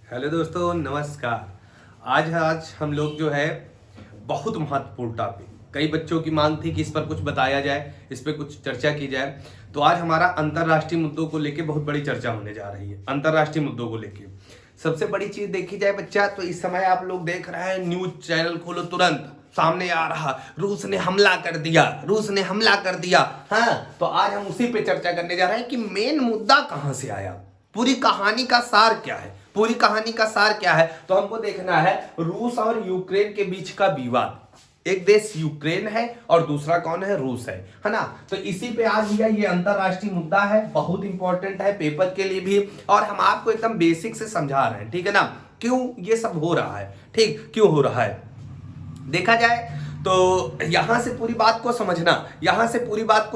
Hello दोस्तों, नमस्कार। आज हम लोग जो है बहुत महत्वपूर्ण टॉपिक, कई बच्चों की मांग थी कि इस पर कुछ बताया जाए, इस पर कुछ चर्चा की जाए। तो आज हमारा अंतर्राष्ट्रीय मुद्दों को लेके बहुत बड़ी चर्चा होने जा रही है। अंतर्राष्ट्रीय मुद्दों को लेके सबसे बड़ी चीज देखी जाए बच्चा, तो इस समय आप लोग देख रहे हैं, न्यूज चैनल खोलो तुरंत सामने आ रहा, रूस ने हमला कर दिया, रूस ने हमला कर दिया। हाँ, तो आज हम उसी पे चर्चा करने जा रहे हैं कि मेन मुद्दा कहां से आया, पूरी कहानी का सार क्या है। पूरी कहानी का सार क्या है, तो हमको देखना है रूस और यूक्रेन के बीच का विवाद। एक देश यूक्रेन है और दूसरा कौन है, रूस है ना। तो इसी पे आज ये अंतरराष्ट्रीय मुद्दा है, बहुत इंपॉर्टेंट है पेपर के लिए भी, और हम आपको एकदम बेसिक से समझा रहे हैं, ठीक है ना। क्यों ये सब हो रहा है, ठीक, क्यों हो रहा है देखा जाए तो यहां से पूरी बात को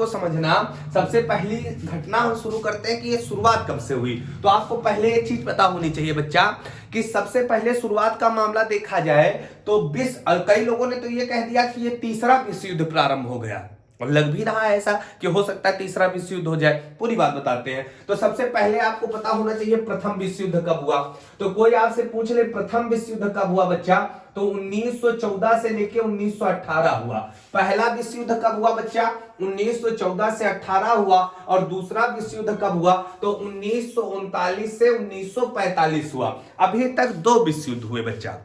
समझना, सबसे पहली घटना हम शुरू करते हैं कि ये शुरुआत कब से हुई। तो आपको पहले एक चीज पता होनी चाहिए बच्चा कि सबसे पहले शुरुआत का मामला देखा जाए तो कई लोगों ने तो ये कह दिया कि ये तीसरा विश्व युद्ध प्रारंभ हो गया, और लग भी रहा है ऐसा कि हो सकता है तीसरा विश्व युद्ध हो जाए। पूरी बात बताते हैं। तो सबसे पहले आपको पता होना चाहिए प्रथम विश्व युद्ध कब हुआ। तो कोई आपसे पूछ ले प्रथम विश्व युद्ध कब हुआ बच्चा, तो 1914 से लेके 1918 हुआ। पहला विश्व युद्ध कब हुआ बच्चा, 1914 से 18 हुआ। और दूसरा विश्व युद्ध कब हुआ, तो 1939 से 1945 हुआ। अभी तक 2 विश्व युद्ध हुए बच्चा।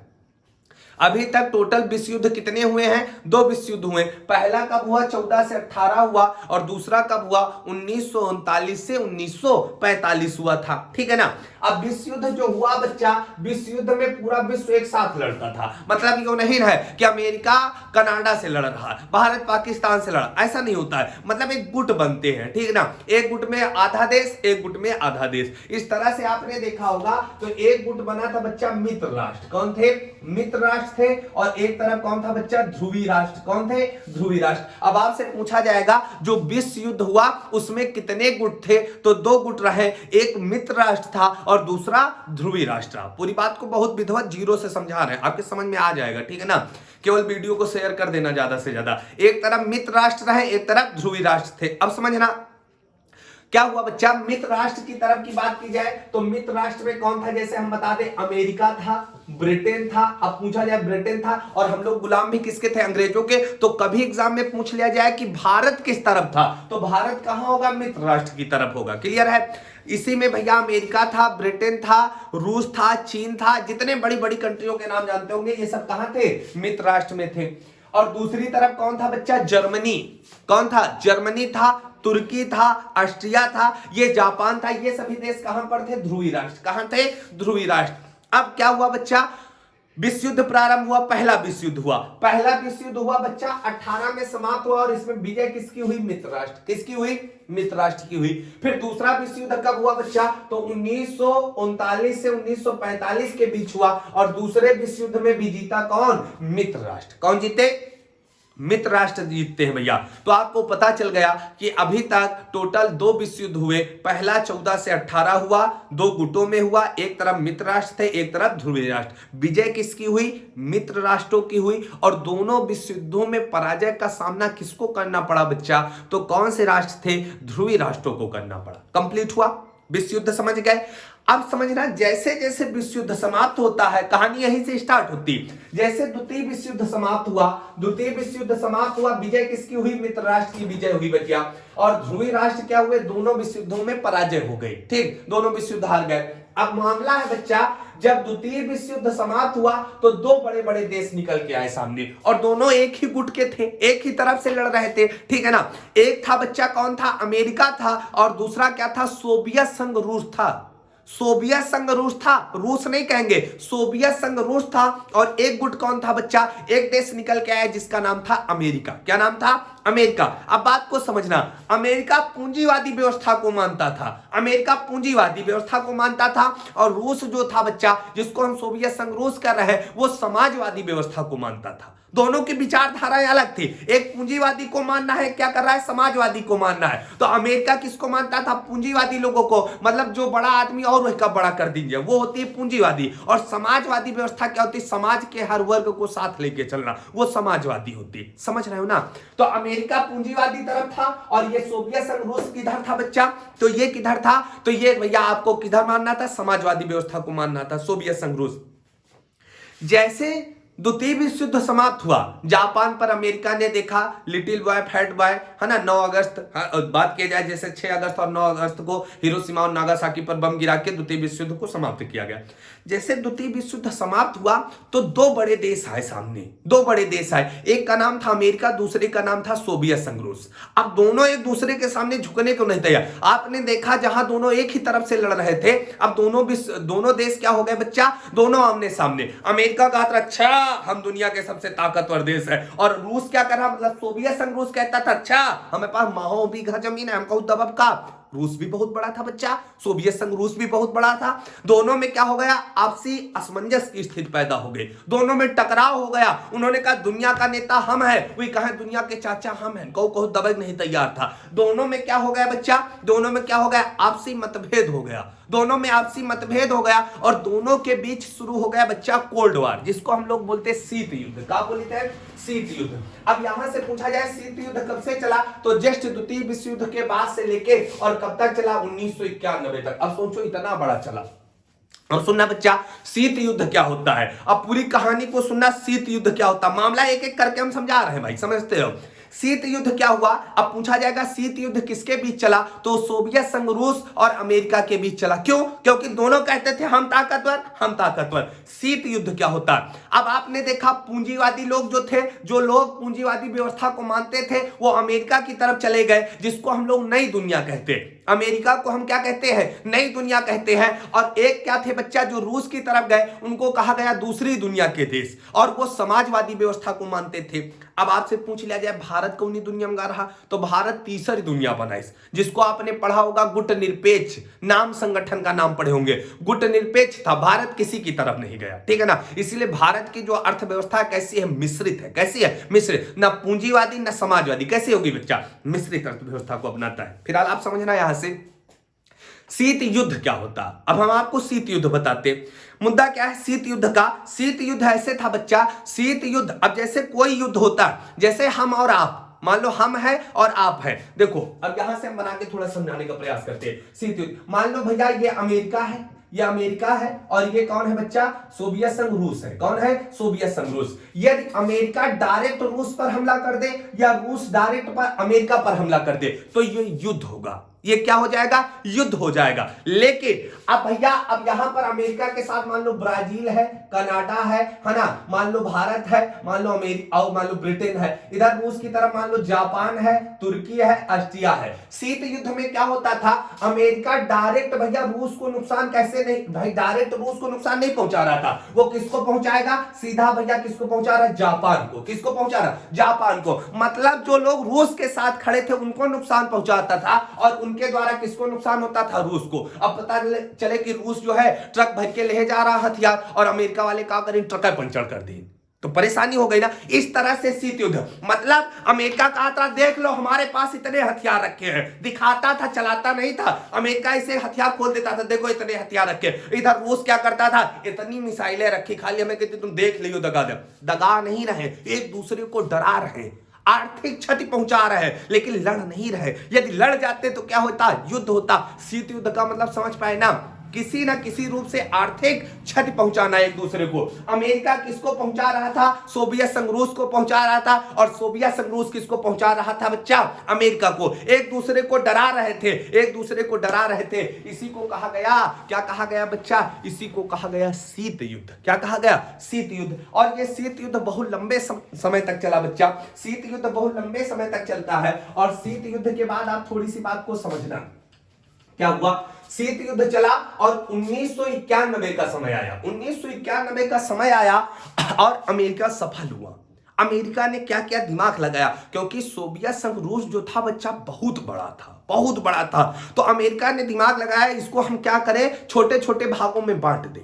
अभी तक टोटल विश्व युद्ध कितने हुए हैं, 2 विश्व युद्ध हुए। पहला कब हुआ, 14 से 18 हुआ, और दूसरा कब हुआ, 1939 से 1945 हुआ था, ठीक है ना। अब विश्व युद्ध जो हुआ बच्चा, विश्व युद्ध में पूरा विश्व एक साथ लड़ता था। मतलब ये नहीं है कि अमेरिका कनाडा से लड़ रहा, भारत पाकिस्तान से लड़ा, ऐसा नहीं होता है। मतलब एक गुट बनते हैं, ठीक है ना। एक गुट में आधा देश, एक गुट में आधा देश, इस तरह से आपने देखा होगा। तो एक गुट बना था बच्चा मित्र राष्ट्र, कौन थे, मित्र राष्ट्र थे। और एक तरफ कौन था बच्चा, ध्रुवी राष्ट्र, कौन थे, ध्रुवी राष्ट्र। अब आपसे पूछा जाएगा जो विश्व युद्ध हुआ उसमें कितने गुट थे, तो 2 गुट रहे, एक मित्र राष्ट्र था और दूसरा ध्रुवी राष्ट्र। पूरी बात को बहुत विधिवत जीरो से समझा रहे हैं, आपके समझ में आ जाएगा, ठीक है ना। केवल वीडियो को शेयर कर देना ज्यादा से ज्यादा। एक तरफ मित्र राष्ट्र रहे, एक तरफ ध्रुवी राष्ट्र थे। अब समझना क्या हुआ बच्चा। मित्र राष्ट्र की तरफ की बात की जाए तो मित्र राष्ट्र में कौन था, जैसे हम बता दें, अमेरिका था, ब्रिटेन था। अब पूछा जाए ब्रिटेन था, और हम लोग गुलाम भी किसके थे, अंग्रेजों के। तो कभी एग्जाम में पूछ लिया जाए कि भारत किस तरफ था, तो भारत कहां होगा, मित्र राष्ट्र की तरफ होगा। क्लियर है। इसी में भैया अमेरिका था, ब्रिटेन था, रूस था, चीन था, जितने बड़ी बड़ी कंट्रियों के नाम जानते होंगे, ये सब कहां थे, मित्र राष्ट्र में थे। और दूसरी तरफ कौन था बच्चा, जर्मनी। कौन था, जर्मनी था, तुर्की था, ऑस्ट्रिया था, ये जापान था। ये सभी देश कहां पर थे, ध्रुवी राष्ट्र। कहां थे, ध्रुवी राष्ट्र। अब क्या हुआ बच्चा, विश्व युद्ध प्रारंभ हुआ, पहला विश्व युद्ध हुआ। पहला विश्व युद्ध हुआ बच्चा 18 में समाप्त हुआ, और इसमें विजय किसकी हुई, मित्र राष्ट्र। किसकी हुई, मित्र राष्ट्र की हुई। फिर दूसरा विश्व युद्ध कब हुआ बच्चा, तो 1939 से 1945 के बीच हुआ, और दूसरे विश्व युद्ध में भी जीता कौन, मित्र राष्ट्र। कौन जीते, मित्र राष्ट्र जीतते हैं भैया। तो आपको पता चल गया कि अभी तक टोटल 2 विश्व युद्ध हुए। पहला 14 से 18 हुआ, 2 गुटों में हुआ, एक तरफ मित्र राष्ट्र थे, एक तरफ ध्रुवीय राष्ट्र। विजय किसकी हुई, मित्र राष्ट्रों की हुई। और दोनों विश्व युद्धों में पराजय का सामना किसको करना पड़ा बच्चा, तो कौन से राष्ट्र थे, ध्रुवीय राष्ट्रों को करना पड़ा। कंप्लीट हुआ विश्व युद्ध, समझ गए। अब समझना, जैसे जैसे विश्व युद्ध समाप्त होता है, कहानी यहीं से स्टार्ट होती। जैसे द्वितीय विश्व युद्ध समाप्त हुआ, विजय किसकी हुई, मित्र राष्ट्र की विजय हुई बच्चा। और ध्रुवीय राष्ट्र क्या हुए, दोनों विश्व युद्धों में पराजय हो गई, ठीक, दोनों विश्व युद्ध हार गए। अब मामला है बच्चा, जब द्वितीय विश्व युद्ध समाप्त हुआ तो 2 बड़े बड़े देश निकल के आए सामने, और दोनों एक ही गुट के थे, एक ही तरफ से लड़ रहे थे, ठीक है ना। एक था बच्चा कौन था, अमेरिका था, और दूसरा क्या था, सोवियत संघ रूस था। सोवियत संघ रूस था, रूस नहीं कहेंगे, सोवियत संघ रूस था। और एक गुट कौन था बच्चा, एक देश निकल के आया जिसका नाम था अमेरिका। क्या नाम था, अमेरिका। अब बात को समझना, अमेरिका पूंजीवादी व्यवस्था को मानता था, अमेरिका पूंजीवादी व्यवस्था को मानता था। और रूस जो था बच्चा, जिसको हम सोवियत संघ रूस कर रहे हैं, वो समाजवादी व्यवस्था को मानता था। दोनों की विचारधाराएं अलग थी। एक पूंजीवादी को मानना है, क्या कर रहा है, समाजवादी को मानना है। तो अमेरिका किसको मानता था, पूंजीवादी लोगों को, मतलब जो बड़ा आदमी और वही का बड़ा कर दीजिए, वो होती है पूंजीवादी। और समाजवादी व्यवस्था क्या होती है, समाज के हर वर्ग को साथ लेके चलना, वो समाजवादी होती है। समझ रहे हो ना। तो अमेरिका पूंजीवादी तरफ था और ये सोवियत संघ रूस किधर था बच्चा, तो ये किधर था, तो ये भैया आपको किधर मानना था, समाजवादी व्यवस्था को मानना था, सोवियत संघ रूस। जैसे द्वितीय विश्व युद्ध समाप्त हुआ, जापान पर अमेरिका ने देखा लिटिल बॉय फैट बॉय, है ना, 9 अगस्त, बात की जाए जैसे 6 अगस्त और 9 अगस्त को हिरोशिमा और नागासाकी पर बम गिरा के द्वितीय विश्व युद्ध को समाप्त किया गया। जैसे द्वितीय विश्व युद्ध समाप्त हुआ तो 2 बड़े देश आए सामने, 2 बड़े देश आए, एक का नाम था अमेरिका, दूसरे का नाम था सोवियत संघ रूस। अब दोनों एक दूसरे के सामने झुकने को नहीं तैयार। आपने देखा जहां दोनों एक ही तरफ से लड़ रहे थे, अब दोनों देश क्या हो गए बच्चा, दोनों आमने सामने। अमेरिका कहा था अच्छा हम दुनिया के सबसे ताकतवर देश है, और रूस क्या कर रहा, मतलब सोवियत संघ रूस कहता था अच्छा हमें पास माहो बीघा जमीन है, हमको दबब का। रूस भी बहुत बड़ा था बच्चा, सोवियत संघ रूस भी बहुत बड़ा था। दोनों में क्या हो गया, आपसी असमंजस की स्थिति पैदा हो गई, दोनों में टकराव हो गया। उन्होंने कहा दुनिया का नेता हम है, वही कहा दुनिया के चाचा हम हैं, कहो दबक नहीं तैयार था। दोनों में क्या हो गया बच्चा, दोनों में क्या हो गया, आपसी मतभेद हो गया, दोनों में आपसी मतभेद हो गया, और दोनों के बीच शुरू हो गया बच्चा कोल्ड वार, जिसको हम लोग बोलते हैं शीत युद्ध। क्या बोलते हैं, शीत युद्ध। अब यहां से पूछा जाए शीत युद्ध कब से चला, तो जस्ट द्वितीय विश्व युद्ध के बाद से लेके और कब तक चला, 1991 तक। अब सोचो इतना बड़ा चला। और सुनना बच्चा शीत युद्ध क्या होता है, अब पूरी कहानी को सुनना, शीत युद्ध क्या होता है, मामला एक एक करके हम समझा रहे हैं भाई, समझते हो। शीत युद्ध क्या हुआ, अब पूछा जाएगा शीत युद्ध किसके बीच चला, तो सोवियत संघ रूस और अमेरिका के बीच चला। क्यों, क्योंकि दोनों कहते थे हम ताकतवर हम ताकतवर। शीत युद्ध क्या होता है, अब आपने देखा पूंजीवादी लोग जो थे, जो लोग पूंजीवादी व्यवस्था को मानते थे, वो अमेरिका की तरफ चले गए, जिसको हम लोग नई दुनिया कहते हैं। अमेरिका को हम क्या कहते हैं, नई दुनिया कहते हैं। और एक क्या थे बच्चा, जो रूस की तरफ गए, उनको कहा गया दूसरी दुनिया के देश, और वो समाजवादी व्यवस्था को मानते थे। अब आपसे पूछ लिया जाए भारत कौन सी दुनिया में रहा, तो भारत तीसरी दुनिया बना, जिसको आपने पढ़ा होगा गुट निरपेक्ष नाम, संगठन का नाम पढ़े होंगे, गुट निरपेक्ष था, भारत किसी की तरफ नहीं गया, ठीक है ना। इसीलिए भारत की जो अर्थव्यवस्था कैसी है, मिश्रित है। कैसी है, मिश्रित, ना पूंजीवादी ना समाजवादी। कैसी होगी बच्चा, मिश्रित अर्थव्यवस्था को अपनाता है। फिलहाल आप समझना यहां से शीत युद्ध क्या होता। अब हम आपको शीत युद्ध बताते। मुद्दा क्या है शीत युद्ध का, शीत युद्ध ऐसे था बच्चा, शीत युद्ध, अब जैसे कोई युद्ध होता, जैसे हम और आप, मान लो हम है और आप है, देखो अब यहां से हम बना के थोड़ा समझाने का प्रयास करते हैं। शीत युद्ध, मान लो भैया ये अमेरिका है, ये अमेरिका है, और ये कौन है बच्चा, सोवियत संघ रूस है। कौन है, सोवियत संघ रूस। यदि अमेरिका डायरेक्ट रूस पर हमला कर दे, या रूस डायरेक्ट पर अमेरिका पर हमला कर दे, तो ये युद्ध होगा। ये क्या हो जाएगा, युद्ध हो जाएगा। लेकिन अब भैया, अब यहां पर अमेरिका के साथ मान लो ब्राजील है, कनाडा है ना, मान लो भारत है, मान लो अमेरिका और मान लो ब्रिटेन है, इधर रूस की तरफ मान लो जापान है, तुर्की है, ऑस्ट्रिया है। शीत युद्ध में क्या होता था, अमेरिका डायरेक्ट भैया रूस को नुकसान कैसे नहीं, भाई डायरेक्ट रूस को नुकसान नहीं पहुंचा रहा था, वो किसको पहुंचाएगा, सीधा भैया किसको पहुंचा रहा है, जापान को। किसको पहुंचा रहा, जापान को। मतलब जो लोग रूस के साथ खड़े थे उनको नुकसान पहुंचाता था, और उनके द्वारा किसको नुकसान होता था, रूस को। अब पता चले कि रूस जो है ट्रक भर के ले जा रहा हथियार, और अमेरिका वाले क्या करें, ट्रक पंचर कर दी, तो परेशानी हो गई ना। इस तरह से शीत युद्ध, मतलब अमेरिका कहा था देख लो हमारे पास इतने हथियार रखे हैं, दिखाता था, चलाता नहीं था। अमेरिका इसे हथियार खोल देता था, देखो इतने हथियार रखे। इधर रूस क्या करता था, इतनी मिसाइलें रखी, खाली हमें कहते तुम देख लियो, दगा दे, दगा नहीं रहे, एक दूसरे को डरा रहे, आर्थिक क्षति पहुंचा रहे हैं, लेकिन लड़ नहीं रहे। यदि लड़ जाते तो क्या होता, युद्ध होता। शीत युद्ध का मतलब समझ पाए ना, किसी ना किसी रूप से आर्थिक क्षति पहुंचाना एक दूसरे को। अमेरिका किसको पहुंचा रहा था, सोवियत संघ रूस को पहुंचा रहा था, और सोवियत संघ रूस किसको पहुंचा रहा था बच्चा, अमेरिका को। एक दूसरे को डरा रहे थे, एक दूसरे को डरा रहे थे। इसी को कहा गया, क्या कहा गया बच्चा, इसी को कहा गया शीत युद्ध। क्या कहा गया, शीत युद्ध। और ये शीत युद्ध बहुत लंबे समय तक चला बच्चा, शीत युद्ध बहुत लंबे समय तक चलता है। और शीत युद्ध के बाद आप थोड़ी सी बात को समझना, क्या हुआ, शीत युद्ध चला और 1991 का समय आया। 1991 का समय आया और अमेरिका सफल हुआ। अमेरिका ने क्या क्या दिमाग लगाया, क्योंकि सोवियत संघ रूस जो था बच्चा बहुत बड़ा था, बहुत बड़ा था। तो अमेरिका ने दिमाग लगाया इसको हम क्या करें, छोटे छोटे भागों में बांट दें।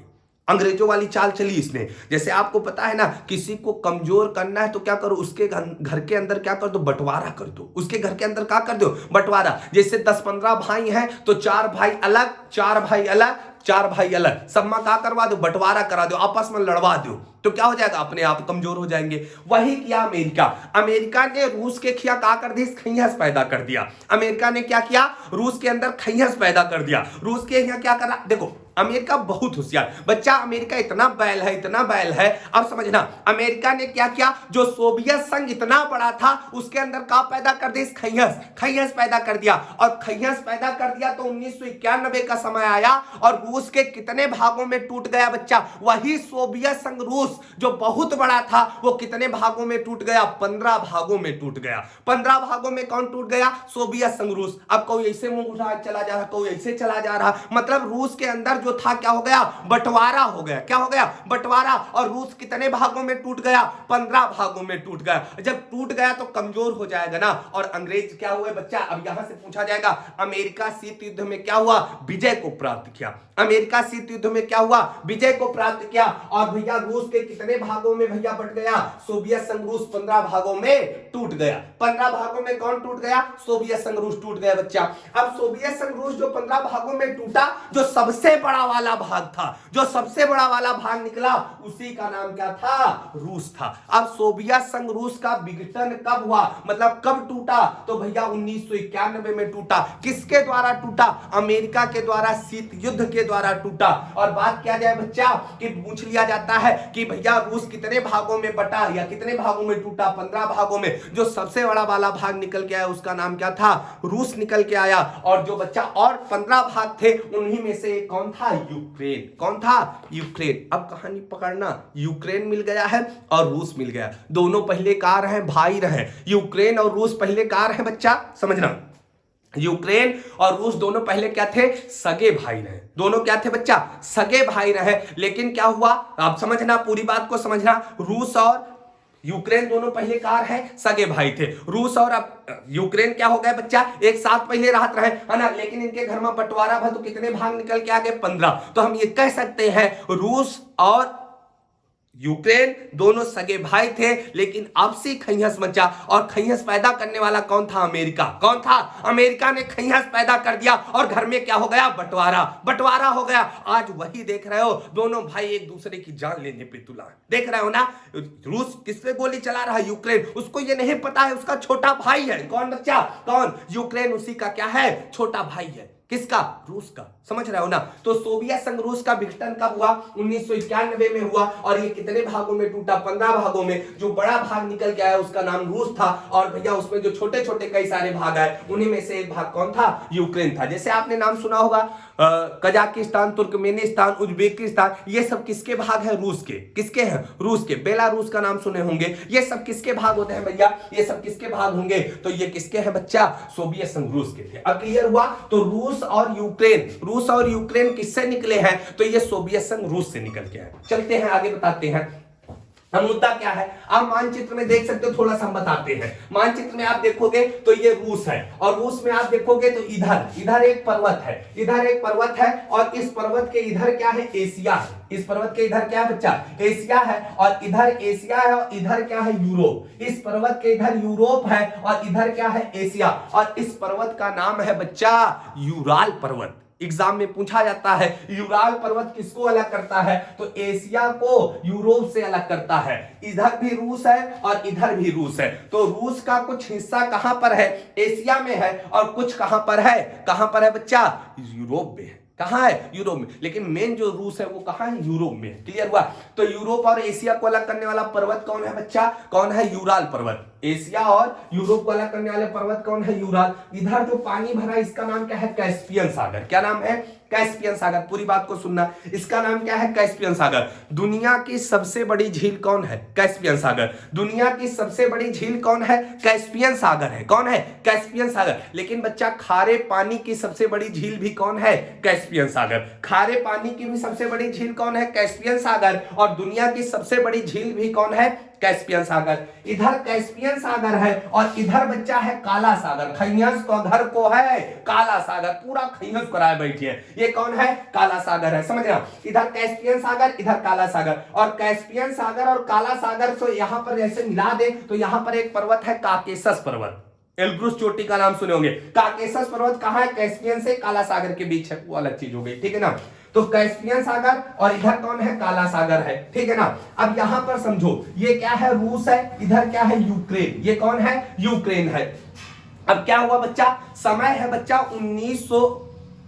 अंग्रेजों वाली चाल चली इसने। जैसे आपको पता है ना, किसी को कमजोर करना है तो क्या करो, उसके घर के अंदर क्या कर दो, बंटवारा कर दो। उसके घर के अंदर क्या कर दो, बंटवारा। जैसे 10-15 भाई हैं तो 4 भाई अलग, 4 भाई अलग, 4 भाई अलग, सब में क्या करवा दो, बंटवारा करा दो, आपस में लड़वा दो। तो क्या हो जाएगा, अपने आप कमजोर हो जाएंगे। वही किया अमेरिका। अमेरिका ने रूस के खिया क्या कर दी, खैयस पैदा कर दिया। अमेरिका ने क्या किया, रूस के अंदर खैयस पैदा कर दिया। रूस के यहाँ क्या करा, देखो अमेरिका बहुत होशियार बच्चा, अमेरिका इतना बैल है, इतना बैल है। अब समझना, अमेरिका ने क्या किया, जो सोवियत संघ इतना बड़ा था उसके अंदर का पैदा कर दिया, खैयस, खैयस पैदा कर दिया। और खैयस पैदा कर दिया तो 1991 का समय आया और रूस के कितने भागों में टूट गया बच्चा, वही सोवियत संघ रूस जो बहुत बड़ा था वो कितने भागों में टूट गया, 15 भागों में टूट गया। 15 भागों में कौन टूट गया, सोवियत संघ रूस। अब कोई ऐसे मुंह उठा चला जा रहा, कोई ऐसे चला जा रहा, मतलब रूस के अंदर जो था क्या हो गया, बंटवारा हो गया। क्या हो गया, बंटवारा। और रूस कितने भागों में टूट गया, 15 भागों में टूट गया। जब टूट गया तो कमजोर हो जाएगा ना। और अंग्रेज क्या हुए बच्चा, अब यहां से पूछा जाएगा, अमेरिका शीत युद्ध में क्या हुआ, विजय को प्राप्त किया। अमेरिका शीत युद्ध में क्या हुआ, विजय को प्राप्त किया। और भैया रूस के कितने भागों में भैया बट गया, सोवियत संघ रूस 15 भागों में टूट गया। 15 भागों में कौन टूट गया, सोवियत संघ रूस टूट गया बच्चा। अब सोवियत संघ रूस जो 15 भागों में टूटा, जो सबसे बड़ा वाला भाग था, जो सबसे बड़ा वाला भाग निकला, उसी का नाम क्या था, रूस था। अब सोवियत संघ रूस का विघटन कब हुआ, मतलब कब टूटा, तो भैया 1991 में टूटा। किसके द्वारा टूटा, अमेरिका के द्वारा, शीत युद्ध के द्वारा टूटा। और बात किया जाए बच्चा कि पूछ लिया जाता है कि भैया रूस कितने भागों में बटा या कितने भागों में टूटा, 15 भागों में। जो सबसे बड़ा वाला भाग निकल के आया उसका नाम क्या था, रूस निकल के आया। और जो बच्चा और 15 भाग थे उन्हीं में से एक कौन था, यूक्रेन। कौन था, यूक्रेन। अब कहानी पकड़ना, यूक्रेन मिल गया है और रूस मिल गया, दोनों पहले का रहे, भाई रहे। यूक्रेन और रूस पहले का रहे बच्चा, समझना। यूक्रेन और रूस दोनों पहले क्या थे, सगे भाई रहे। दोनों क्या थे बच्चा, सगे भाई रहे। लेकिन क्या हुआ, आप समझना, पूरी बात को समझना। रूस और यूक्रेन दोनों पहले कार है, सगे भाई थे। रूस और अब यूक्रेन क्या हो गया बच्चा, एक साथ पहले राहत रहे, है ना। लेकिन इनके घर में बंटवारा भा, तो कितने भाग निकल के आ गए, 15। तो हम ये कह सकते हैं रूस और यूक्रेन दोनों सगे भाई थे, लेकिन आपसी खैयस मचा। और खैयस पैदा करने वाला कौन था, अमेरिका। कौन था, अमेरिका ने खैयस पैदा कर दिया और घर में क्या हो गया, बंटवारा, बंटवारा हो गया। आज वही देख रहे हो, दोनों भाई एक दूसरे की जान लेने पे तुला, देख रहे हो ना। रूस किस पे गोली चला रहा है, यूक्रेन। उसको ये नहीं पता है उसका छोटा भाई है, कौन बच्चा, कौन, यूक्रेन उसी का क्या है, छोटा भाई है। किसका, रूस का, समझ रहे हो ना। तो सोवियत संघ रूस का विघटन कब हुआ, 1991 में हुआ। और ये कितने भागों में टूटा, 15 भागों में। जो बड़ा भाग निकल के आया उसका नाम रूस था। और भैया उसमें जो छोटे छोटे कई सारे भाग आए, उन्हीं में से एक भाग कौन था, यूक्रेन था। जैसे आपने नाम सुना होगा कजाकिस्तान, तुर्कमेनिस्तान, उज्बेकिस्तान, ये सब किसके भाग है, रूस के। किसके हैं, रूस के। बेलारूस का नाम सुने होंगे। ये सब किसके भाग होते हैं भैया, ये सब किसके भाग होंगे, तो ये किसके हैं बच्चा, सोवियत संघ रूस के थे। अब क्लियर हुआ। तो रूस और यूक्रेन, रूस और यूक्रेन किससे निकले हैं, तो ये सोवियत संघ रूस से निकल के आए। चलते हैं आगे, बताते हैं हम मुद्दा क्या है। आप मानचित्र में देख सकते हो, थोड़ा सा हम बताते हैं। मानचित्र में आप देखोगे तो ये रूस है, और रूस में आप देखोगे तो इधर एक पर्वत है, इधर एक पर्वत है। और इस पर्वत के इधर क्या है, एशिया है। इस पर्वत के इधर क्या है बच्चा, एशिया है। और इधर एशिया है और इधर क्या है, यूरोप। इस पर्वत के इधर यूरोप है और इधर क्या है, एशिया। और इस पर्वत का नाम है बच्चा यूराल पर्वत। एग्जाम में पूछा जाता है यूराल पर्वत किसको अलग करता है, तो एशिया को यूरोप से अलग करता है। इधर भी रूस है और इधर भी रूस है। तो रूस का कुछ हिस्सा कहां पर है, एशिया में है। और कुछ कहां पर है, कहां पर है बच्चा, यूरोप में है। कहां है, यूरोप में। लेकिन मेन जो रूस है वो कहां है, यूरोप में। क्लियर हुआ। तो यूरोप और एशिया को अलग करने वाला पर्वत कौन है बच्चा, कौन है, यूराल पर्वत। एशिया और यूरोप को अलग करने वाले पर्वत कौन है, यूराल। इधर जो पानी भरा इसका नाम क्या है, कैस्पियन सागर। क्या नाम है, कैस्पियन सागर। पूरी बात को सुनना, इसका नाम क्या है, कैस्पियन सागर। दुनिया की सबसे बड़ी झील कौन है, कैस्पियन सागर। दुनिया की सबसे बड़ी झील कौन है, कैस्पियन सागर है। कौन है, कैस्पियन सागर। लेकिन बच्चा खारे पानी की सबसे बड़ी झील भी कौन है, कैस्पियन सागर। खारे पानी की भी सबसे बड़ी झील कौन है, कैस्पियन सागर। और दुनिया की सबसे बड़ी झील भी कौन है, कैस्पियन सागर, इधर कैस्पियन सागर है और इधर बच्चा है काला सागर। खैयस का घर को है काला सागर, पूरा खैयस कराए बैठिए। ये कौन है? काला सागर है, समझ रहे? इधर कैस्पियन सागर, इधर काला सागर, और कैस्पियन सागर और काला सागर को यहां पर ऐसे मिला दे तो यहां पर एक पर्वत है काकेशस पर्वत। एल्ब्रुस चोटी का नाम सुने होंगे। काकेशस पर्वत कहां है? कैस्पियन से काला सागर के बीच है, वो अलग चीज हो गई, ठीक है ना। तो कैस्पियन सागर और इधर कौन है? काला सागर है, ठीक है ना। अब यहां पर समझो ये क्या है? रूस है, इधर क्या है? यूक्रेन। ये कौन है? यूक्रेन है। अब क्या हुआ बच्चा? समय है बच्चा 1900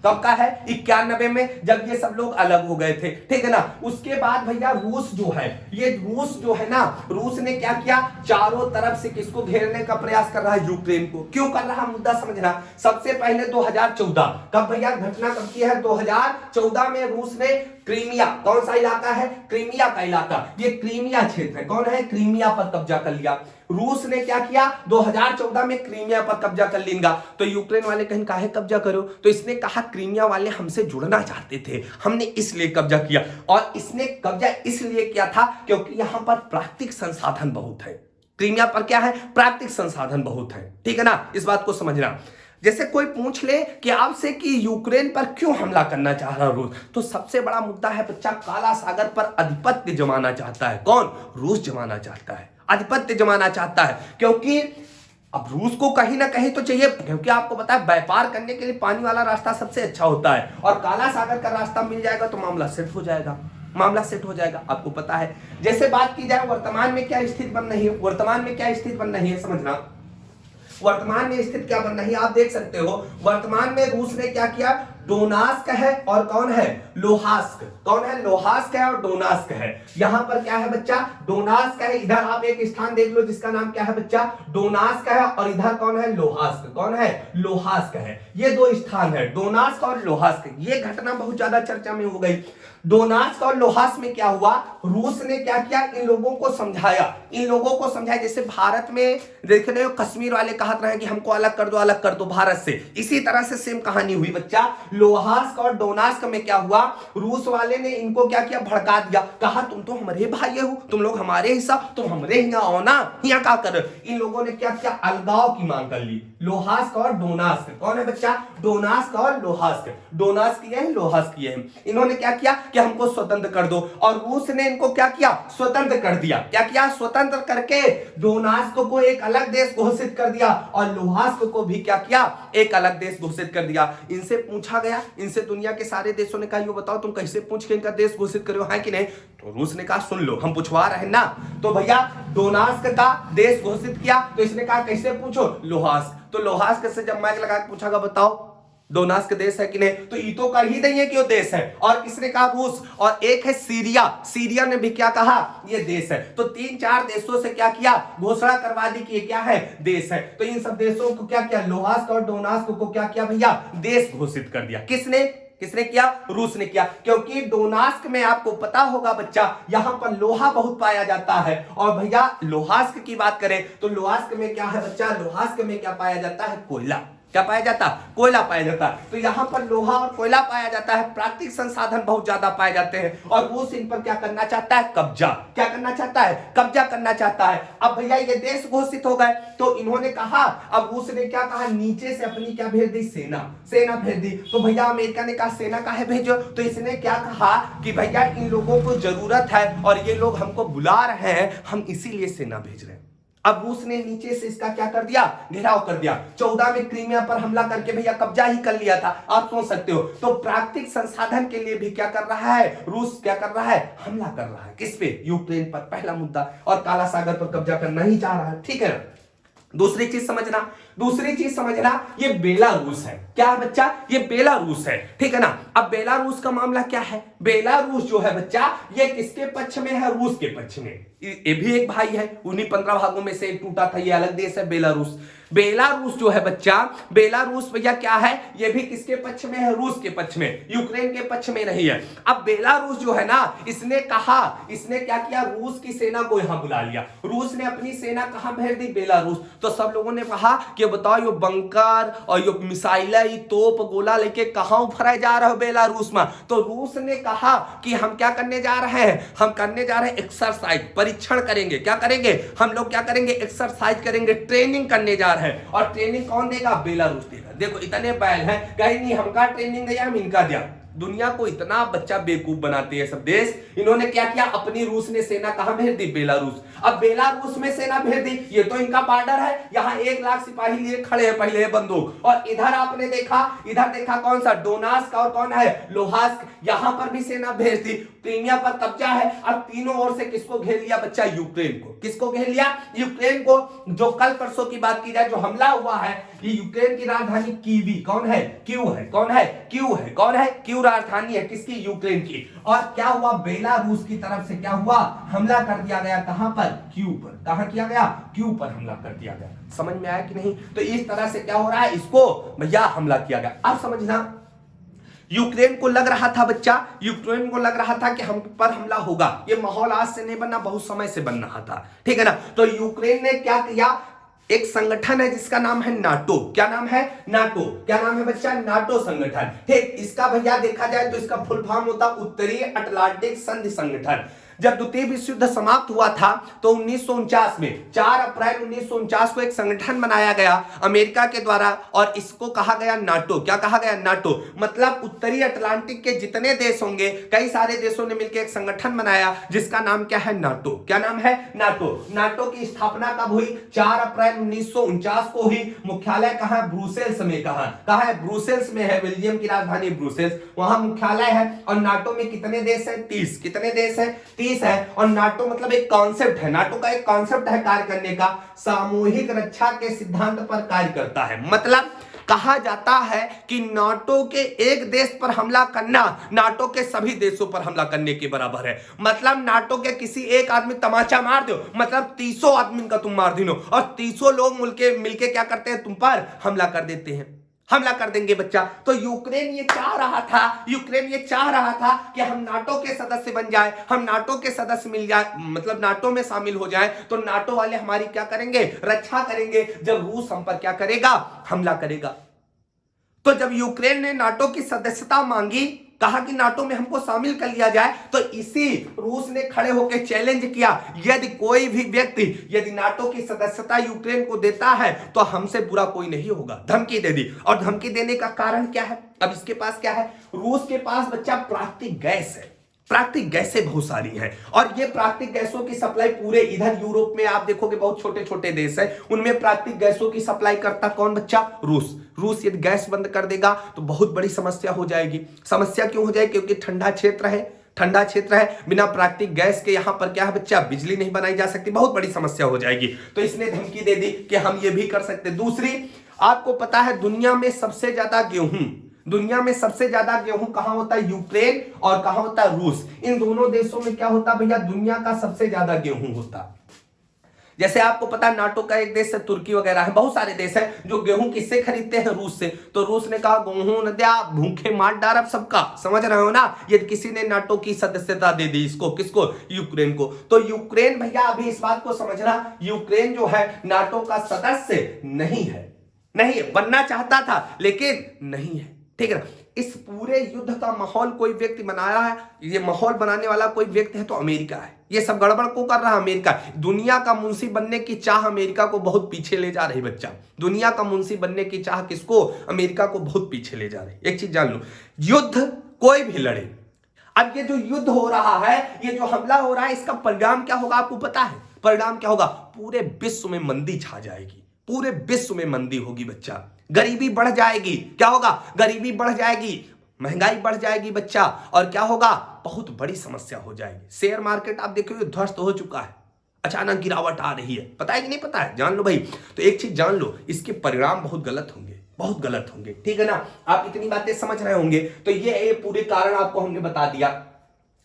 कब का है? 91 में, जब ये सब लोग अलग हो गए थे, ठीक है ना। उसके बाद भैया रूस जो है, ये रूस जो है ना, रूस ने क्या किया? चारों तरफ से किसको घेरने का प्रयास कर रहा है? यूक्रेन को। क्यों कर रहा? मुद्दा समझना। सबसे पहले 2014 कब भैया घटना कब की है? 2014 में रूस ने क्रीमिया, कौन सा इलाका है? क्रीमिया का इलाका, ये क्रीमिया क्षेत्र है, कौन है? क्रीमिया पर कब्जा कर लिया। रूस ने क्या किया? 2014 में क्रीमिया पर कब्जा कर लेगा। तो यूक्रेन वाले कहीं काहे कब्जा करो? तो इसने कहा क्रीमिया वाले हमसे जुड़ना चाहते थे, हमने इसलिए कब्जा किया। और इसने कब्जा इसलिए किया था क्योंकि यहां पर प्राकृतिक संसाधन बहुत है। क्रीमिया पर क्या है? प्राकृतिक संसाधन बहुत है, ठीक है ना। इस बात को समझना। जैसे कोई पूछ ले कि आपसे कि यूक्रेन पर क्यों हमला करना चाह रहा रूस, तो सबसे बड़ा मुद्दा है बच्चा, काला सागर पर आधिपत्य जमाना चाहता है। कौन? रूस जमाना चाहता है, आधिपत्य जमाना चाहता है। क्योंकि अब रूस को कहीं ना कहीं तो चाहिए, क्योंकि आपको पता है व्यापार करने के लिए पानी वाला रास्ता सबसे अच्छा होता है, और काला सागर का रास्ता मिल जाएगा तो मामला सेट हो जाएगा, मामला सेट हो जाएगा। आपको पता है, जैसे बात की जाए वर्तमान में क्या स्थिति बन रही है, वर्तमान में क्या स्थिति बन रही है समझना। वर्तमान में स्थिति क्या बन रही है आप देख सकते हो। वर्तमान में रूस ने क्या किया? डोनास्क है और कौन है? लोहास्क। कौन है? लोहास्क है और डोनास्क है। यहां पर क्या है बच्चा? डोनास्क है। इधर आप एक स्थान देख लो जिसका नाम क्या है बच्चा? डोनास्क है, और इधर कौन है? लोहास्क। कौन है? लोहास्क है। ये दो स्थान है, डोनास्क और लोहास्क। ये घटना बहुत ज्यादा चर्चा में हो गई। डोनास्क और लोहास्क में क्या हुआ? रूस ने क्या किया? इन लोगों को समझाया, इन लोगों को समझाया। जैसे भारत में देख रहे हो कश्मीर वाले कहते रहे कि हमको अलग कर दो भारत से, इसी तरह से सेम कहानी हुई बच्चा। लोहास्क और डोनास्क में क्या हुआ? रूस वाले ने इनको क्या किया? भड़का दिया। कहा तुम तो हमारे भाई हो, तुम लोग हमारे हिस्सा, तुम हमारे यहाँ आओ ना, यहाँ क्या कर? इन लोगों ने क्या किया? अलगाव की मांग कर ली। लोहास्क और डोनास्क। कौन है बच्चा? डोनास्क और लोहास्क। डोनास्क ये है, लोहास्क ये है। इन्होंने क्या किया कि हमको स्वतंत्र कर दो, और रूस ने इनको क्या किया? स्वतंत्र कर दिया। क्या किया? स्वतंत्र करके डोनास्क को एक अलग देश घोषित कर दिया, और लोहास्क को भी क्या किया? एक अलग देश घोषित कर दिया। इनसे पूछा गया, इनसे दुनिया के सारे देशों ने कहा ये बताओ तुम कैसे पूछ के इनका देश घोषित करो, है कि नहीं? तो रूस ने कहा सुन लो हम पूछवा रहे हैं ना। तो भैया डोनास्क का देश घोषित किया, तो इसने कहा कैसे पूछो? लोहास्क। तो लोहास्क से जब माइक लगा के पूछागा बताओ डोनास्क देश है कि नहीं, तो ये तो कर ही देंगे कि वो देश है। और किसने कहा? रूस। और एक है सीरिया, सीरिया ने भी क्या कहा? ये देश है। तो 3-4 देशों से क्या किया? घोषणा करवा दी कि ये क्या है? देश है। तो इन सब देशों को क्या किया? लोहास्क और डोनास्क को क्या किया भैया? देश घोषित कर दिया। किसने? किसने किया? रूस ने किया। क्योंकि डोनास्क में आपको पता होगा बच्चा, यहां पर लोहा बहुत पाया जाता है। और भैया लोहास्क की बात करें तो लोहास्क में क्या है बच्चा? लोहास्क में क्या पाया जाता है? कोयला। क्या पाया जाता? कोयला पाया जाता है। तो यहां पर लोहा और कोयला पाया जाता है, प्राकृतिक संसाधन बहुत ज्यादा पाए जाते हैं, और रूस इन पर क्या करना चाहता है? कब्जा। क्या करना चाहता है? कब्जा करना चाहता है। अब भैया ये देश घोषित हो गए, तो इन्होंने कहा, अब रूस ने क्या कहा? नीचे से अपनी क्या भेज दी? सेना। सेना भेज दी। तो भैया अमेरिका ने कहा सेना काहे भेजो? तो इसने क्या कहा कि भैया इन लोगों को जरूरत है और ये लोग हमको बुला रहे हैं, हम इसीलिए सेना भेज रहे हैं। अब रूस ने नीचे से इसका क्या कर दिया? घेराव कर दिया। 14 में क्रीमिया पर हमला करके भैया कब्जा ही कर लिया था, आप सोच सकते हो। तो प्राकृतिक संसाधन के लिए भी क्या कर रहा है रूस? क्या कर रहा है? हमला कर रहा है। किस पे? यूक्रेन पर, पहला मुद्दा। और काला सागर पर कब्जा करना ही चाह रहा है, ठीक है ना। दूसरी चीज समझना, दूसरी चीज समझना, ये बेलारूस है। क्या है बच्चा? ये बेलारूस है, ठीक है ना। अब बेलारूस का मामला क्या है? बेलारूस जो है बच्चा, ये किसके पक्ष में है? रूस के पक्ष में। ये भी एक भाई है, उन्हीं 15 भागों में से टूटा था, ये अलग देश है बेलारूस। बेलारूस जो है बच्चा, बेलारूस भैया क्या है? ये भी किसके पक्ष में है? रूस के पक्ष में, यूक्रेन के पक्ष में नहीं है। अब बेलारूस जो है ना, इसने कहा, इसने क्या किया? रूस की सेना को यहां बुला लिया। रूस ने अपनी सेना कहां भेज दी? बेलारूस। तो सब लोगों ने कहा कि कि बताओ यो बंकर और यो मिसाइल तोप गोला लेके कहां उफराए जा रहे हो बेलारूस में। तो रूस ने कहा कि हम क्या करने जा रहे हैं, हम करने जा रहे हैं एक्सरसाइज, परीक्षण करेंगे। क्या करेंगे हम लोग, क्या करेंगे, एक्सरसाइज करेंगे, ट्रेनिंग करने जा रहे हैं। और ट्रेनिंग कौन देगा, बेलारूस देगा। देखो इतने बैल हैं, कहीं नहीं हमका ट्रेनिंग दिया हम इनका दिया। दुनिया को इतना बच्चा बेवकूफ बनाते हैं सब देश। इन्होंने क्या किया, अपनी रूस ने सेना कहां भेज दी, बेलारूस। अब बेलारूस में सेना भेज दी, ये तो इनका बॉर्डर है, यहाँ 1 लाख सिपाही लिए खड़े हैं पहले बंदूक। और इधर आपने देखा, इधर देखा कौन सा, डोनास्क और कौन है, लोहास्क, यहां पर भी सेना भेज दी। क्रीमिया पर कब्जा है। अब तीनों ओर से किसको घेर लिया बच्चा, यूक्रेन को। किसको घेर लिया, यूक्रेन को। जो कल परसों की बात की जाए, जो हमला हुआ है, ये यूक्रेन की राजधानी कीवी, कौन है, क्यू है, कौन है, क्यू है, कौन है, क्यू राजधानी है किसकी, यूक्रेन की। और क्या हुआ, बेलारूस की तरफ से क्या हुआ, हमला कर दिया गया। कहां पर, क्यू पर। कहां किया गया, क्यू पर हमला कर दिया गया। समझ में आया कि नहीं। तो इस तरह से क्या हो रहा है, इसको भैया हमला किया गया। अब समझना, यूक्रेन को लग रहा था बच्चा, यूक्रेन को लग रहा था कि हम पर हमला होगा। ये माहौल आज से नहीं बना, बहुत समय से बन रहा था, ठीक है ना। तो यूक्रेन ने क्या किया, एक संगठन है जिसका नाम है नाटो। क्या नाम है, नाटो। क्या नाम है बच्चा, नाटो संगठन। ठीक, इसका भैया देखा जाए तो इसका फुल फॉर्म होता उत्तरी अटलांटिक संधि संगठन। जब द्वितीय विश्व युद्ध समाप्त हुआ था तो 1949 में 4 अप्रैल 1949 को एक संगठन बनाया गया अमेरिका के द्वारा, और इसको कहा गया नाटो। क्या कहा गया, नाटो। मतलब उत्तरी अटलांटिक के जितने देश होंगे, कई सारे देशों ने मिलकर एक संगठन बनाया जिसका नाम क्या है, नाटो। क्या नाम है, नाटो। नाटो की स्थापना कब हुई, 4 अप्रैल 1949 को हुई। मुख्यालय कहां है, ब्रुसेल्स में। कहां है, ब्रुसेल्स में है, बेल्जियम की राजधानी ब्रुसेल्स, वहां मुख्यालय है। और नाटो में कितने देश है, 30। कितने देश है, 30 है। और नाटो मतलब एक कॉन्सेप्ट है, नाटो का एक कॉन्सेप्ट है कार्य करने का, सामूहिक रक्षा के सिद्धांत पर कार्य करता है। मतलब कहा जाता है कि नाटो के एक देश पर हमला करना नाटो के सभी देशों पर हमला करने के बराबर है। मतलब नाटो के किसी एक आदमी तमाचा मार दो, मतलब 300 आदमी का तुम मार दिनो, और 300 लोग मिलके क्या करते हैं, तुम पर हमला कर देते हैं, हमला कर देंगे बच्चा। तो यूक्रेन ये चाह रहा था, यूक्रेन ये चाह रहा था कि हम नाटो के सदस्य बन जाए, हम नाटो के सदस्य मिल जाए, मतलब नाटो में शामिल हो जाए, तो नाटो वाले हमारी क्या करेंगे, रक्षा करेंगे जब रूस हम पर क्या करेगा, हमला करेगा। तो जब यूक्रेन ने नाटो की सदस्यता मांगी, कहा कि नाटो में हमको शामिल कर लिया जाए, तो इसी रूस ने खड़े होकर चैलेंज किया, यदि कोई भी व्यक्ति यदि नाटो की सदस्यता यूक्रेन को देता है तो हमसे बुरा कोई नहीं होगा। धमकी दे दी। और धमकी देने का कारण क्या है, अब इसके पास क्या है, रूस के पास बच्चा प्राकृतिक गैस है। प्राकृतिक गैसें बहुत सारी हैं, और ये प्राकृतिक गैसों की सप्लाई पूरे इधर यूरोप में आप देखोगे बहुत छोटे छोटे देश है, उनमें प्राकृतिक गैसों की सप्लाई करता कौन बच्चा, रूस। रूस यदि गैस बंद कर देगा तो बहुत बड़ी समस्या हो जाएगी। समस्या क्यों हो जाएगी, क्योंकि ठंडा क्षेत्र है, ठंडा क्षेत्र है, बिना प्राकृतिक गैस के यहां पर क्या है बच्चा, बिजली नहीं बनाई जा सकती, बहुत बड़ी समस्या हो जाएगी। तो इसने धमकी दे दी कि हम ये भी कर सकते। दूसरी, आपको पता है दुनिया में सबसे ज्यादा गेहूं, दुनिया में सबसे ज्यादा गेहूं कहां होता है, यूक्रेन, और कहां होता है, रूस। इन दोनों देशों में क्या होता भैया, दुनिया का सबसे ज्यादा गेहूं होता। जैसे आपको पता है नाटो का एक देश है तुर्की वगैरह है, बहुत सारे देश हैं जो गेहूं किससे खरीदते हैं, रूस से। तो रूस ने कहा गेहूं न दिया, भूखे मार डाल अब सबका, समझ रहे हो ना। यदि किसी ने नाटो की सदस्यता दे दी, इसको किसको, यूक्रेन को। तो यूक्रेन भैया अभी इस बात को समझना, यूक्रेन जो है नाटो का सदस्य नहीं है, नहीं है, बनना चाहता था लेकिन नहीं है, ठीक है ना। इस पूरे युद्ध का माहौल कोई व्यक्ति बनाया है, ये माहौल बनाने वाला कोई व्यक्ति है तो अमेरिका है। ये सब गड़बड़ को कर रहा है अमेरिका। दुनिया का मुंशी बनने की चाह अमेरिका को बहुत पीछे ले जा रही बच्चा। दुनिया का मुंशी बनने की चाह किसको, अमेरिका को बहुत पीछे ले जा रही। एक चीज जान लो, युद्ध कोई भी लड़े, अब ये जो युद्ध हो रहा है, ये जो हमला हो रहा है, इसका परिणाम क्या होगा आपको पता है, परिणाम क्या होगा, पूरे विश्व में मंदी छा जाएगी, पूरे विश्व में मंदी होगी बच्चा, गरीबी बढ़ जाएगी। क्या होगा, गरीबी बढ़ जाएगी, महंगाई बढ़ जाएगी बच्चा, और क्या होगा, बहुत बड़ी समस्या हो जाएगी। शेयर मार्केट आप देखोगे ध्वस्त हो चुका है, अचानक गिरावट आ रही है, पता है कि नहीं पता है, जान लो भाई। तो एक चीज जान लो, इसके परिणाम बहुत गलत होंगे, बहुत गलत होंगे, ठीक है ना। आप इतनी बातें समझ रहे होंगे। तो ये पूरे कारण आपको हमने बता दिया।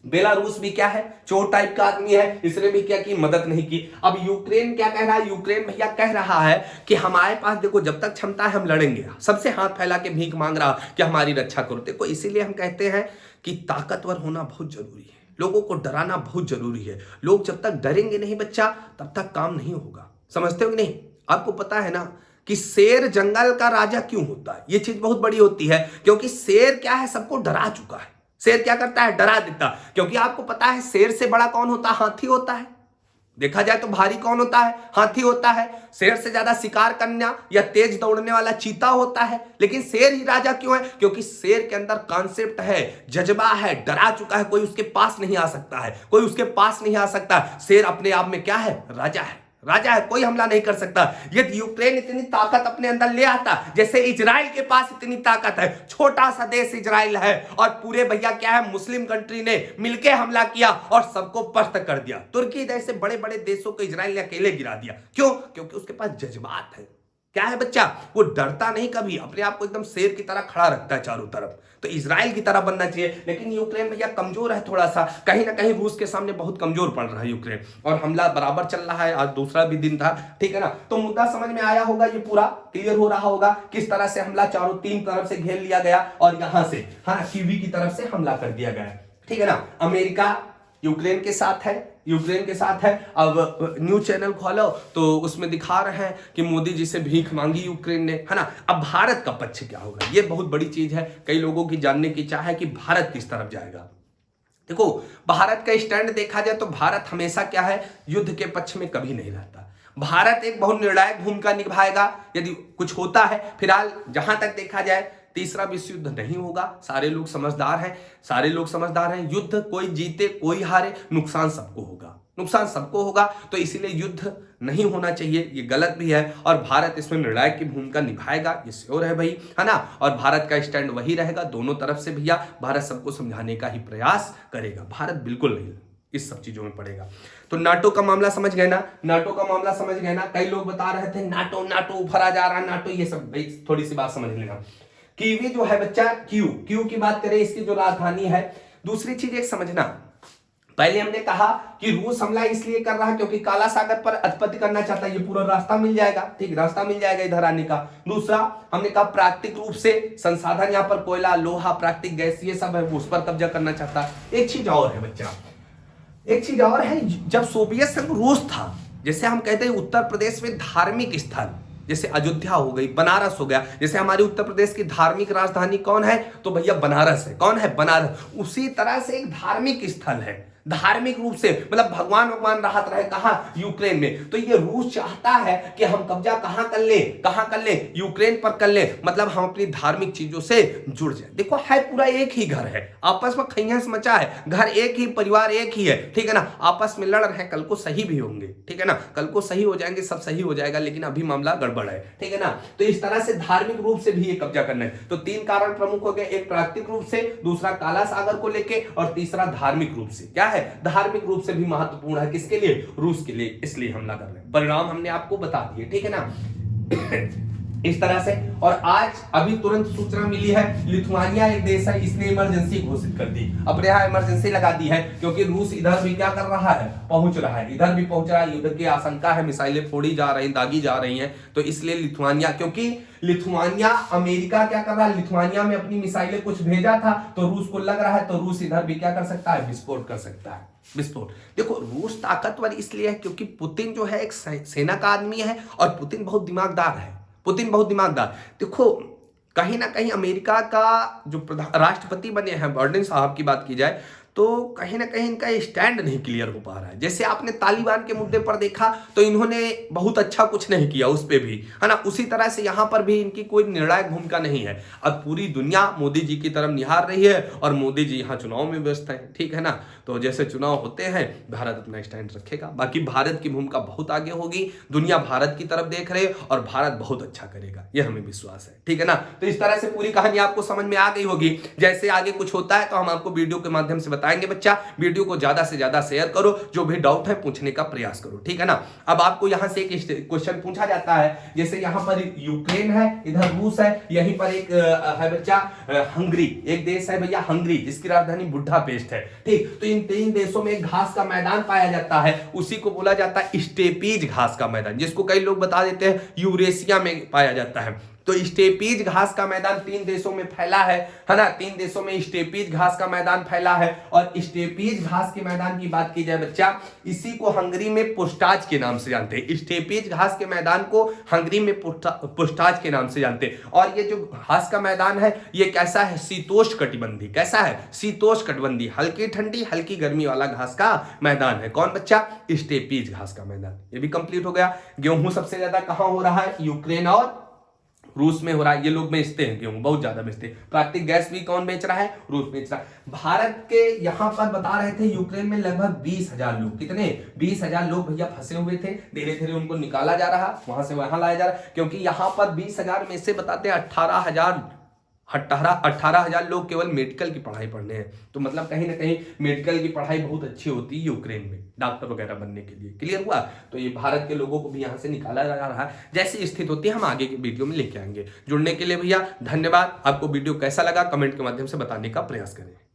बेलारूस भी क्या है, चोर टाइप का आदमी है, इसने भी क्या की, मदद नहीं की। अब यूक्रेन क्या कह रहा है, यूक्रेन भैया कह रहा है कि हमारे पास देखो जब तक क्षमता है हम लड़ेंगे, सबसे हाथ फैला के भीख मांग रहा कि हमारी रक्षा करो। देखो इसीलिए हम कहते हैं कि ताकतवर होना बहुत जरूरी है, लोगों को डराना बहुत जरूरी है। लोग जब तक डरेंगे नहीं बच्चा, तब तक काम नहीं होगा, समझते हो कि नहीं। आपको पता है ना कि शेर जंगल का राजा क्यों होता है। ये चीज बहुत बड़ी होती है, क्योंकि शेर क्या है, सबको डरा चुका है। शेर क्या करता है, डरा देता। क्योंकि आपको पता है शेर से बड़ा कौन होता है, हाथी होता है। देखा जाए तो भारी कौन होता है, हाथी होता है। शेर से ज्यादा शिकार करना या तेज दौड़ने वाला चीता होता है। लेकिन शेर ही राजा क्यों है, क्योंकि शेर के अंदर कॉन्सेप्ट है, जज्बा है, डरा चुका है, कोई उसके पास नहीं आ सकता है, कोई उसके पास नहीं आ सकता। शेर अपने आप में क्या है, राजा है, राजा है, कोई हमला नहीं कर सकता। यदि यूक्रेन इतनी ताकत अपने अंदर ले आता, जैसे इजराइल के पास इतनी ताकत है, छोटा सा देश इजराइल है, और पूरे भैया क्या है, मुस्लिम कंट्री ने मिलकर हमला किया और सबको पस्त कर दिया। तुर्की जैसे बड़े बड़े देशों को इजराइल ने अकेले गिरा दिया। क्यों, क्योंकि उसके पास जज्बात है। क्या है बच्चा, वो डरता नहीं कभी, अपने आप को एकदम शेर की तरह खड़ा रखता है चारों तरफ। तो इजराइल की तरह बनना चाहिए। लेकिन यूक्रेन भैया कमजोर है थोड़ा सा, कहीं ना कहीं रूस के सामने बहुत कमजोर पड़ रहा है यूक्रेन, और हमला बराबर चल रहा है। आज दूसरा भी दिन था, ठीक है ना। तो मुद्दा समझ में आया होगा, ये पूरा क्लियर हो रहा होगा किस तरह से हमला चारों तीन तरफ से घेर लिया गया, और यहां से कीवी की तरफ से हमला कर दिया गया, ठीक है ना। अमेरिका यूक्रेन के साथ है, यूक्रेन के साथ है। अब न्यूज चैनल खोलो तो उसमें दिखा रहे हैं कि मोदी जी से भीख मांगी यूक्रेन ने, है ना। अब भारत का पक्ष क्या होगा, ये बहुत बड़ी चीज है। कई लोगों की जानने की इच्छा है कि भारत किस तरफ जाएगा। देखो, भारत का स्टैंड देखा जाए तो भारत हमेशा क्या है, युद्ध के पक्ष में कभी नहीं रहता। भारत एक बहुत निर्णायक भूमिका निभाएगा यदि कुछ होता है। फिलहाल जहां तक देखा जाए तीसरा विश्व युद्ध नहीं होगा, सारे लोग समझदार हैं, सारे लोग समझदार हैं। युद्ध कोई जीते कोई हारे, नुकसान सबको होगा, नुकसान सबको होगा। तो इसीलिए युद्ध नहीं होना चाहिए, ये गलत भी है। और भारत इसमें निर्णायक की भूमिका निभाएगा, ये श्योर है भाई, है ना। और भारत का स्टैंड वही रहेगा दोनों तरफ से भैया। भारत सबको समझाने का ही प्रयास करेगा, भारत बिल्कुल नहीं इस सब चीजों में पड़ेगा। तो नाटो का मामला समझ गए ना, नाटो का मामला समझ गए ना। कई लोग बता रहे थे नाटो नाटो उभरा जा रहा, नाटो, ये सब भाई थोड़ी सी बात समझ लेना। कीवी जो है बच्चा, क्यू की बात करें, इसकी जो राजधानी है। दूसरी चीज एक समझना, पहले हमने कहा कि रूस हमला इसलिए कर रहा है क्योंकि काला सागर पर अधिपत्य करना चाहता है। ये पूरा रास्ता मिल जाएगा, ठीक, रास्ता मिल जाएगा इधर आने का। दूसरा हमने कहा प्राकृतिक रूप से संसाधन, यहाँ पर कोयला, लोहा, प्राकृतिक गैस, ये सब है, उस पर कब्जा करना चाहता है। एक चीज और है बच्चा, एक चीज और है, जब सोवियत संघ रूस था, जैसे हम कहते हैं उत्तर प्रदेश में धार्मिक स्थल, जैसे अयोध्या हो गई, बनारस हो गया। जैसे हमारे उत्तर प्रदेश की धार्मिक राजधानी कौन है, तो भैया बनारस है। कौन है, बनारस। उसी तरह से एक धार्मिक स्थल है, धार्मिक रूप से, मतलब भगवान राहत रहे कहां, यूक्रेन में। तो ये रूस चाहता है कि हम कब्जा कहां कर ले, कहां कर ले, यूक्रेन पर कर ले, मतलब हम अपनी धार्मिक चीजों से जुड़ जाए। देखो है पूरा एक ही घर है, आपस में खैयास मचा है, घर एक ही, परिवार एक ही है, ठीक है ना। आपस में लड़ रहे हैं, कल को सही भी होंगे, ठीक है ना, कल को सही हो जाएंगे, सब सही हो जाएगा, लेकिन अभी मामला गड़बड़ है, ठीक है ना। तो इस तरह से धार्मिक रूप से भी ये कब्जा करना है। तो तीन कारण प्रमुख हो गए, एक प्राकृतिक रूप से, दूसरा काला सागर को लेके, और तीसरा धार्मिक रूप से। क्या है, धार्मिक रूप से भी महत्वपूर्ण है, किसके लिए, रूस के लिए, इसलिए हमला कर रहे हैं। परिणाम हमने आपको बता दिए, ठीक है ना। इस तरह से। और आज अभी तुरंत सूचना मिली है, लिथुआनिया एक देश है, इसने इमरजेंसी घोषित कर दी, अपने यहाँ इमरजेंसी लगा दी है, क्योंकि रूस इधर भी क्या कर रहा है, पहुंच रहा है, इधर भी पहुंच रहा है, युद्ध की आशंका है, मिसाइलें फोड़ी जा रही, दागी जा रही हैं। तो इसलिए लिथुआनिया, क्योंकि लिथुआनिया, अमेरिका क्या कर रहा है, लिथुआनिया में अपनी मिसाइलें कुछ भेजा था, तो रूस को लग रहा है, तो रूस इधर भी क्या कर सकता है, विस्फोट कर सकता है, विस्फोट। देखो रूस ताकतवर इसलिए है क्योंकि पुतिन जो है एक सेना का आदमी है, और पुतिन बहुत दिमागदार है, पुतिन बहुत दिमागदार। देखो कहीं ना कहीं अमेरिका का जो राष्ट्रपति बने हैं बाइडेन साहब की बात की जाए, तो कहीं ना कहीं इनका स्टैंड नहीं क्लियर हो पा रहा है। जैसे आपने तालिबान के मुद्दे पर देखा तो इन्होंने बहुत अच्छा कुछ नहीं किया उस पे भी, है ना। उसी तरह से यहाँ पर भी इनकी कोई निर्णायक भूमिका नहीं है। अब पूरी दुनिया मोदी जी की तरफ निहार रही है, और मोदी जी यहाँ चुनाव में व्यस्त है, ठीक है ना। तो जैसे चुनाव होते हैं भारत अपना स्टैंड रखेगा, बाकी भारत की भूमिका बहुत आगे होगी, दुनिया भारत की तरफ देख रहे, और भारत बहुत अच्छा करेगा, यह हमें विश्वास है, ठीक है ना। तो इस तरह से पूरी कहानी आपको समझ में आ गई होगी। जैसे आगे कुछ होता है तो हम आपको वीडियो के माध्यम से बताएंगे बच्चा। वीडियो को ज्यादा से ज्यादा शेयर करो, जो भी डाउट है पूछने का प्रयास करो, ठीक है ना। अब आपको यहां से एक क्वेश्चन पूछा जाता है, जैसे यहां पर यूक्रेन है, इधर रूस है, यहीं पर एक है बच्चा हंगरी, एक देश है भैया हंगरी, जिसकी राजधानी बुडापेस्ट है, ठीक। तो इन तीन देशों में घास का मैदान पाया जाता है, उसी को बोला जाता है स्टेपीज घास का मैदान, जिसको कई लोग बता देते हैं यूरेशिया में पाया जाता है। तो स्टेपीज घास का मैदान 3 देशों में फैला है ना, 3 देशों में स्टेपीज घास का मैदान फैला है। और स्टेपीज घास के मैदान की बात की जाए बच्चा, इसी को हंगरी में पुस्टाज के नाम से जानते हैं। स्टेपीज घास के मैदान को हंगरी में पुस्टाज के नाम से जानते हैं। और ये जो घास का मैदान है ये कैसा है, शीतोष्ण कटिबंधी। कैसा है, शीतोष्ण कटिबंधी, हल्की ठंडी हल्की गर्मी वाला घास का मैदान है। कौन बच्चा, स्टेपीज घास का मैदान। ये भी कंप्लीट हो गया। गेहूं सबसे ज्यादा कहां हो रहा है, यूक्रेन और रूस में हो रहा है। ये लोग बेचते हैं गेहूं, बहुत ज्यादा बेचते हैं। प्राकृतिक गैस भी कौन बेच रहा है, रूस बेच रहा है। भारत के यहां पर बता रहे थे यूक्रेन में लगभग 20,000 लोग, कितने 20,000 लोग भैया फंसे हुए थे। धीरे धीरे उनको निकाला जा रहा, वहां से वहां लाया जा रहा, क्योंकि यहां पर 20,000 में से बताते हैं 18,000 लोग केवल मेडिकल की पढ़ाई पढ़ने हैं। तो मतलब कहीं ना कहीं मेडिकल की पढ़ाई बहुत अच्छी होती है यूक्रेन में, डॉक्टर वगैरह बनने के लिए। क्लियर हुआ। तो ये भारत के लोगों को भी यहां से निकाला जा रहा है। जैसी स्थिति होती है हम आगे के वीडियो में लेके आएंगे। जुड़ने के लिए भैया धन्यवाद। आपको वीडियो कैसा लगा कमेंट के माध्यम से बताने का प्रयास करें।